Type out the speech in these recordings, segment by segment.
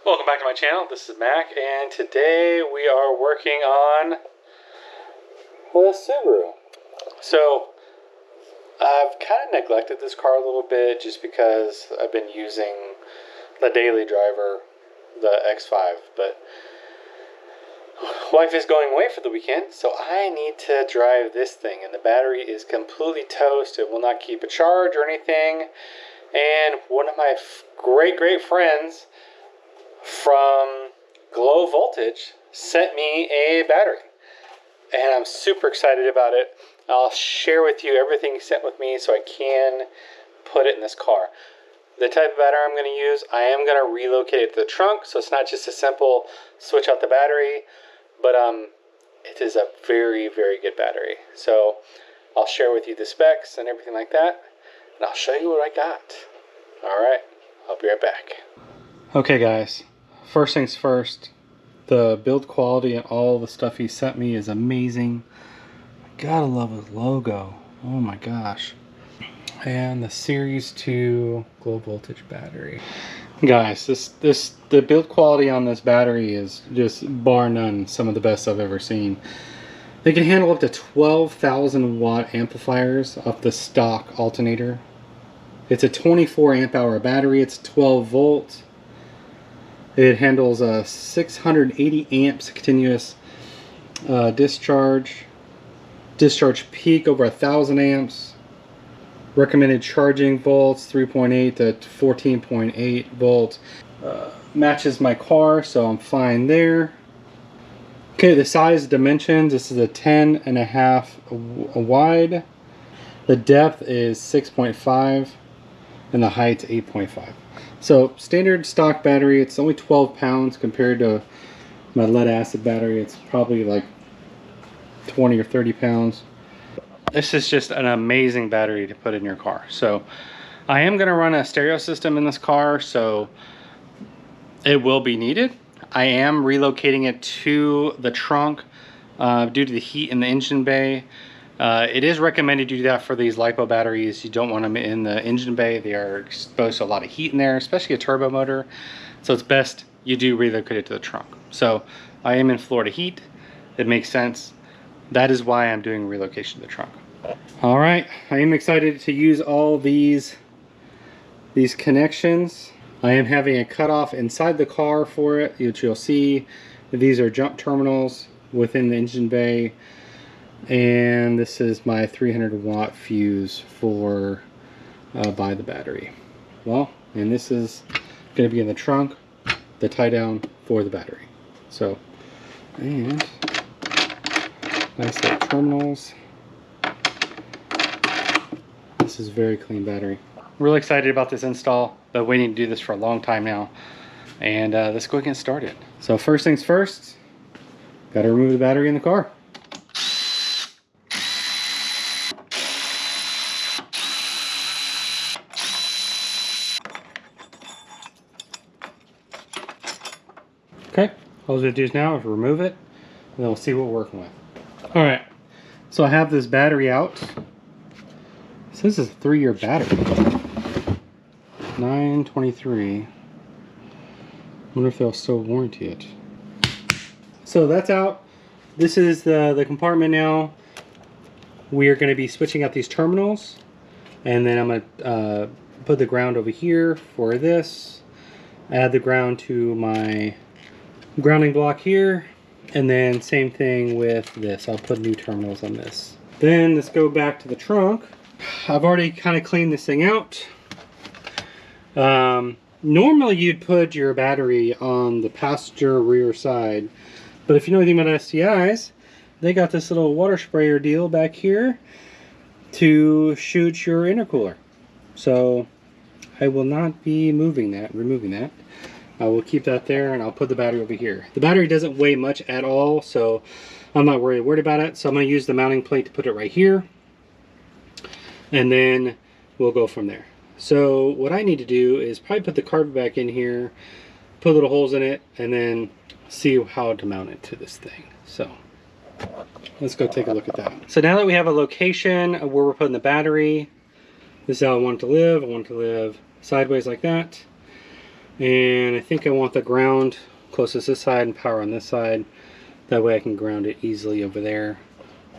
Welcome back to my channel. This is Mac, and today we are working on the Subaru. So I've kind of neglected this car a little bit just because I've been using the daily driver, the X5, but wife is going away for the weekend, so I need to drive this thing, and the battery is completely toast. It will not keep a charge or anything. And one of my great friends from Glowe Voltage sent me a battery, and I'm super excited about it. I'll share with you everything he sent with me so I can put it in this car. The type of battery I'm going to use, I am going to relocate it to the trunk, so it's not just a simple switch out the battery, but it is a very good battery. So I'll share with you the specs and everything like that, and I'll show you what I got. Alright, I'll be right back. Okay guys, first things first, the build quality and all the stuff he sent me is amazing. Gotta love his logo. Oh my gosh. And the Series 2 Glowe Voltage battery. Guys, the build quality on this battery is just bar none some of the best I've ever seen. They can handle up to 12,000 watt amplifiers off the stock alternator. It's a 24 amp hour battery. It's 12 volt. It handles a 680 amps continuous discharge. Discharge peak over 1,000 amps. Recommended charging volts 3.8 to 14.8 volts. Matches my car, so I'm fine there. Okay, the size dimensions. This is a 10.5 wide. The depth is 6.5 and the height's 8.5. So standard stock battery. It's only 12 pounds compared to my lead acid battery. It's probably like 20 or 30 pounds. This is just an amazing battery to put in your car. So I am going to run a stereo system in this car, so it will be needed. I am relocating it to the trunk due to the heat in the engine bay. It is recommended you do that for these LiPo batteries. You don't want them in the engine bay. They are exposed to a lot of heat in there, especially a turbo motor. So it's best you do relocate it to the trunk. So I am in Florida heat. It makes sense. That is why I'm doing relocation to the trunk. All right, I am excited to use all these connections. I am having a cutoff inside the car for it, which you'll see. These are jump terminals within the engine bay. And this is my 300 watt fuse for by the battery. Well, and this is going to be in the trunk, the tie down for the battery. So, and nice little terminals. This is very clean battery. Really excited about this install. Been waiting to do this for a long time now. And let's go get started. So first things first, got to remove the battery in the car. Okay, all we're going to do is now is remove it, and then we'll see what we're working with. Alright, so I have this battery out. This is a 3-year battery. 923. Wonder if they'll still warranty it. So that's out. This is the compartment now. We are going to be switching out these terminals, and then I'm going to put the ground over here for this. Add the ground to my grounding block here, and then same thing with this. I'll put new terminals on this. Then let's go back to the trunk. I've already kind of cleaned this thing out. Normally you'd put your battery on the passenger rear side, but if you know anything about STIs, they got this little water sprayer deal back here to shoot your intercooler. So I will not be removing that. I will keep that there, and I'll put the battery over here. The battery doesn't weigh much at all, so I'm not worried about it. So I'm going to use the mounting plate to put it right here, and then we'll go from there. So what I need to do is probably put the carpet back in here, put little holes in it, and then see how to mount it to this thing. So let's go take a look at that. So now that we have a location of where we're putting the battery, this is how I want it to live. I want it to live sideways like that. And I think I want the ground closest this side and power on this side. That way I can ground it easily over there.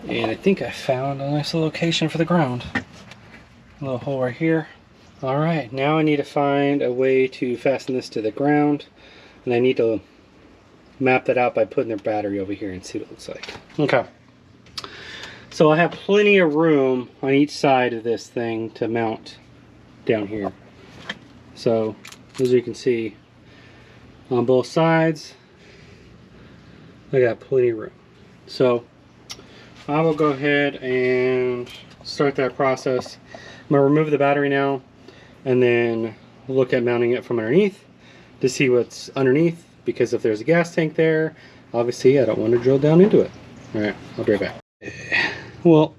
And I think I found a nice little location for the ground. A little hole right here. All right, now I need to find a way to fasten this to the ground. And I need to map that out by putting their battery over here and see what it looks like. Okay. So I have plenty of room on each side of this thing to mount down here. So as you can see, on both sides, I got plenty of room. So I will go ahead and start that process. I'm going to remove the battery now and then look at mounting it from underneath to see what's underneath, because if there's a gas tank there, obviously I don't want to drill down into it. All right, I'll be right back. Well,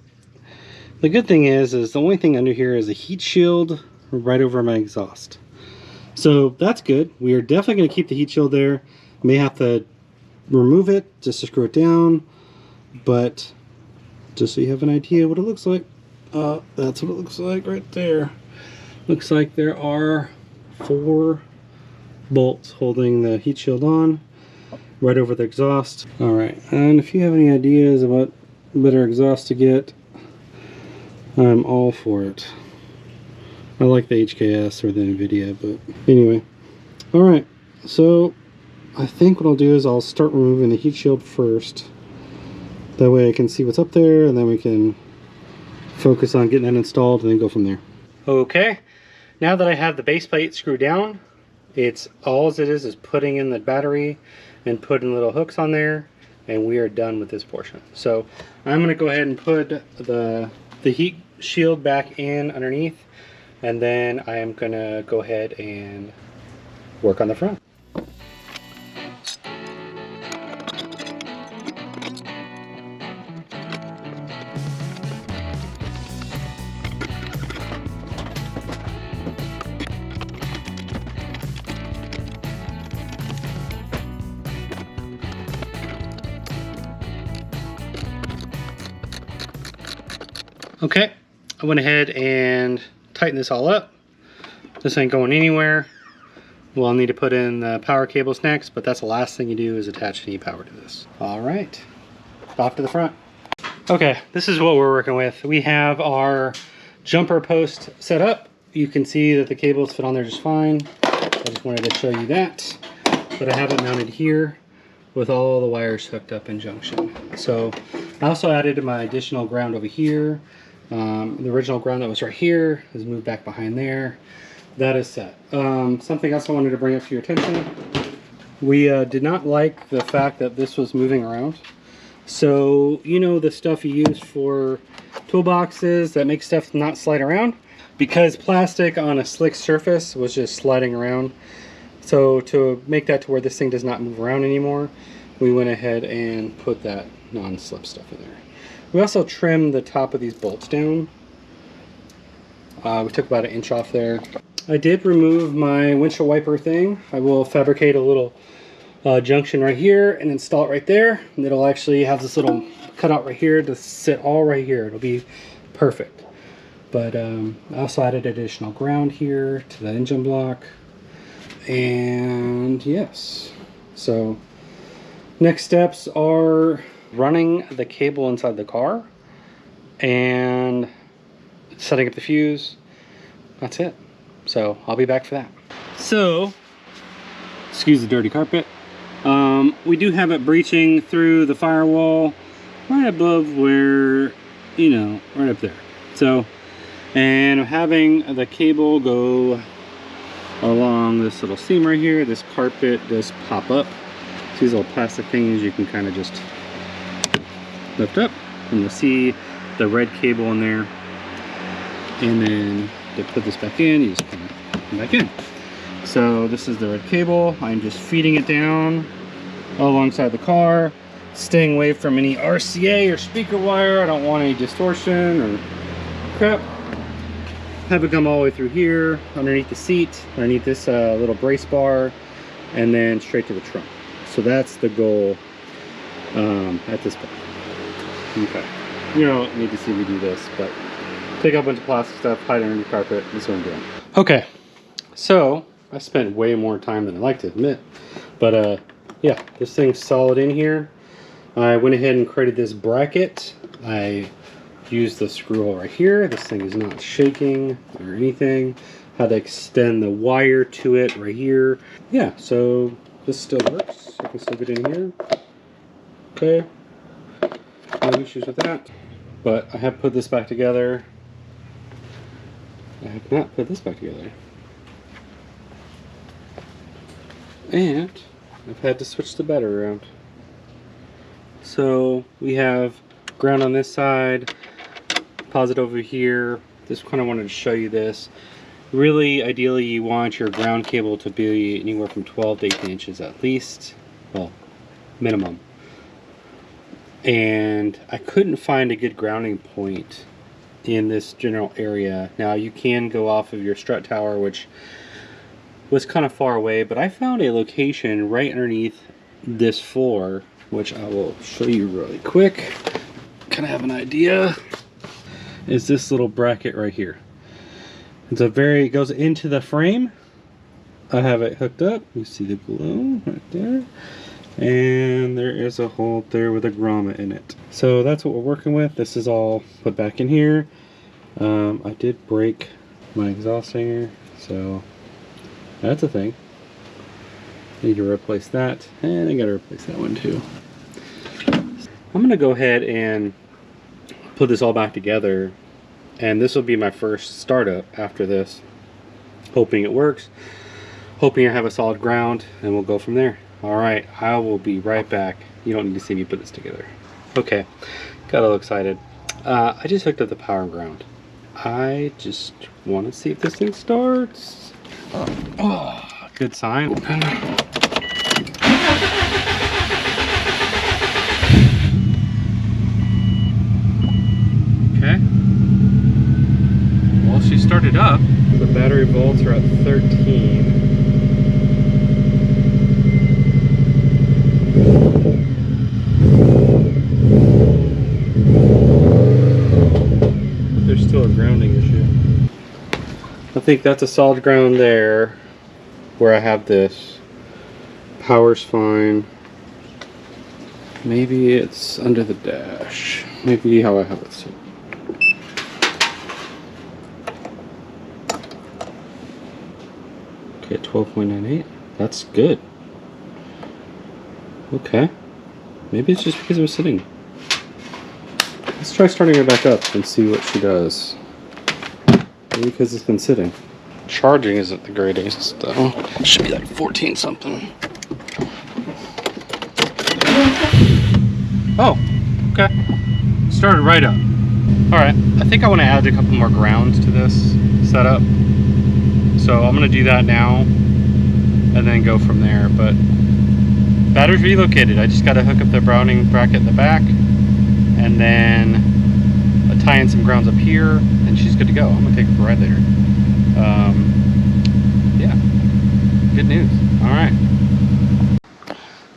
the good thing is the only thing under here is a heat shield right over my exhaust. So that's good. We are definitely going to keep the heat shield there. May have to remove it just to screw it down, but just so you have an idea what it looks like. That's what it looks like right there. Looks like there are 4 bolts holding the heat shield on right over the exhaust. All right, and if you have any ideas about better exhaust to get, I'm all for it. I like the HKS or the NVIDIA, but anyway. All right, so I think what I'll do is I'll start removing the heat shield first. That way I can see what's up there, and then we can focus on getting that installed and then go from there. Okay, now that I have the base plate screwed down, it's all it is putting in the battery and putting little hooks on there, and we are done with this portion. So I'm going to go ahead and put the heat shield back in underneath, and then I am going to go ahead and work on the front. Okay, I went ahead and tightened this all up. This ain't going anywhere. We'll need to put in the power cables next, but that's the last thing you do is attach any power to this. All right, off to the front. Okay, this is what we're working with. We have our jumper post set up. You can see that the cables fit on there just fine. I just wanted to show you that. But I have it mounted here with all the wires hooked up in junction. So I also added my additional ground over here. The original ground that was right here is moved back behind there. That is set. Something else I wanted to bring up to your attention. We did not like the fact that this was moving around. So, you know, the stuff you use for toolboxes that make stuff not slide around? Because plastic on a slick surface was just sliding around. So to make that to where this thing does not move around anymore, we went ahead and put that non-slip stuff in there. We also trimmed the top of these bolts down. We took about 1 inch off there. I did remove my windshield wiper thing. I will fabricate a little junction right here and install it right there. And it'll actually have this little cutout right here to sit all right here. It'll be perfect. But I also added additional ground here to the engine block. And yes, so next steps are running the cable inside the car and setting up the fuse. That's it. So I'll be back for that. So, excuse the dirty carpet. We do have it breaching through the firewall right above where, you know, right up there. So, and I'm having the cable go along this little seam right here. This carpet does pop up. So these little plastic things you can kind of just lift up, and you'll see the red cable in there. And then to put this back in, you just kind of come back in. So this is the red cable. I'm just feeding it down alongside the car, staying away from any RCA or speaker wire. I don't want any distortion or crap. Have it come all the way through here, underneath the seat, underneath this little brace bar, and then straight to the trunk. So that's the goal at this point. Okay. You don't need to see me do this, but take out a bunch of plastic stuff, hide it under the carpet. That's what I'm doing. Okay. So I spent way more time than I like to admit. But yeah, this thing's solid in here. I went ahead and created this bracket. I used the screw hole right here. This thing is not shaking or anything. Had to extend the wire to it right here. Yeah, so this still works. I can still get in here. Okay, no issues with that. But I have put this back together. I have not put this back together. And I've had to switch the battery around. So we have ground on this side, positive over here. Just kind of wanted to show you this. Really, ideally, you want your ground cable to be anywhere from 12 to 18 inches at least. Well, minimum. And I couldn't find a good grounding point in this general area. Now, you can go off of your strut tower, which was kind of far away, but I found a location right underneath this floor, which I will show you really quick. Kind of have an idea. Is this little bracket right here. It goes into the frame. I have it hooked up. You see the glow right there. And there is a hole there with a grommet in it. So that's what we're working with. This is all put back in here. I did break my exhaust hanger, so that's a thing. Need to replace that, and I gotta replace that one too. I'm gonna go ahead and put this all back together, and this will be my first startup after this. Hoping it works, hoping I have a solid ground, and we'll go from there. Alright, I will be right back. You don't need to see me put this together. Okay, got a little excited. I just hooked up the power and ground. I just want to see if this thing starts. Oh, good sign. Okay. Well, she started up. The battery volts are at 13. There's still a grounding issue. I think that's a solid ground there where I have this. Power's fine. Maybe it's under the dash. Maybe how I have it set. Okay, 12.98. That's good. Okay. Maybe it's just because it was sitting. Let's try starting her back up and see what she does. Maybe because it's been sitting. Charging isn't the greatest though. It should be like 14 something. Oh, okay. Started right up. Alright, I think I want to add a couple more grounds to this setup. So I'm going to do that now and then go from there. But battery's relocated. I just got to hook up the grounding bracket in the back and then tie in some grounds up here and she's good to go. I'm going to take her for a ride later. Yeah, good news. Alright.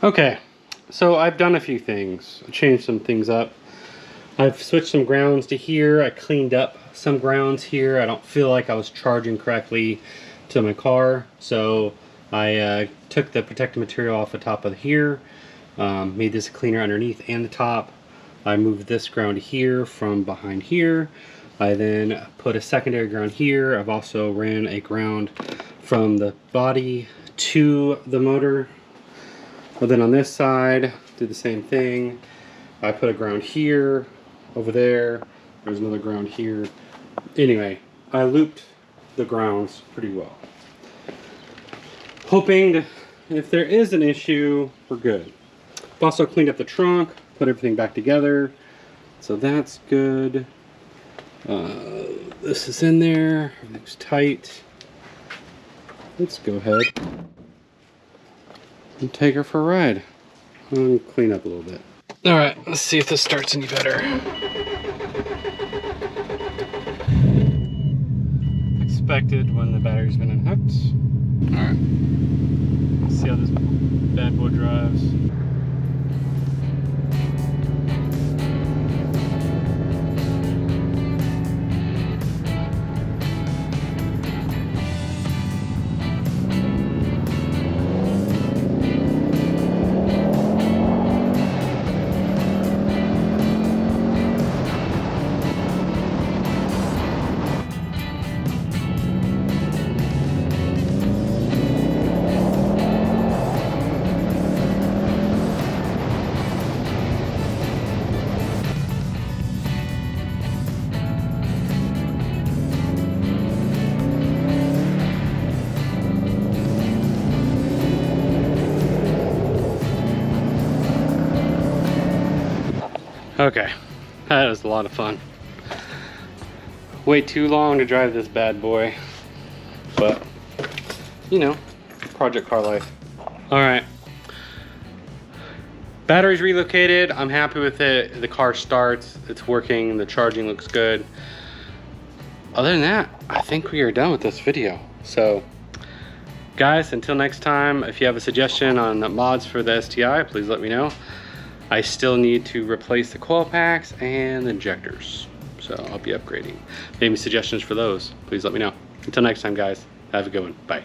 Okay, so I've done a few things. I changed some things up. I've switched some grounds to here. I cleaned up some grounds here. I don't feel like I was charging correctly to my car, so I took the protective material off the top of here, made this cleaner underneath and the top. I moved this ground here from behind here. I then put a secondary ground here. I've also ran a ground from the body to the motor. But then on this side, did the same thing. I put a ground here, over there. There's another ground here. Anyway, I looped the grounds pretty well. Hoping to, if there is an issue, we're good. I've also cleaned up the trunk, put everything back together. So that's good. This is in there, everything's tight. Let's go ahead and take her for a ride. And clean up a little bit. Alright, let's see if this starts any better. Expected when the battery's been unhooked. Alright, let's see how this bad boy drives. Okay, that was a lot of fun. Way too long to drive this bad boy, but you know, project car life. All right, battery's relocated. I'm happy with it. The car starts, it's working, the charging looks good. Other than that, I think we are done with this video. So guys, until next time, if you have a suggestion on mods for the STI, please let me know. I still need to replace the coil packs and the injectors, so I'll be upgrading. Maybe suggestions for those, please let me know. Until next time, guys, have a good one. Bye.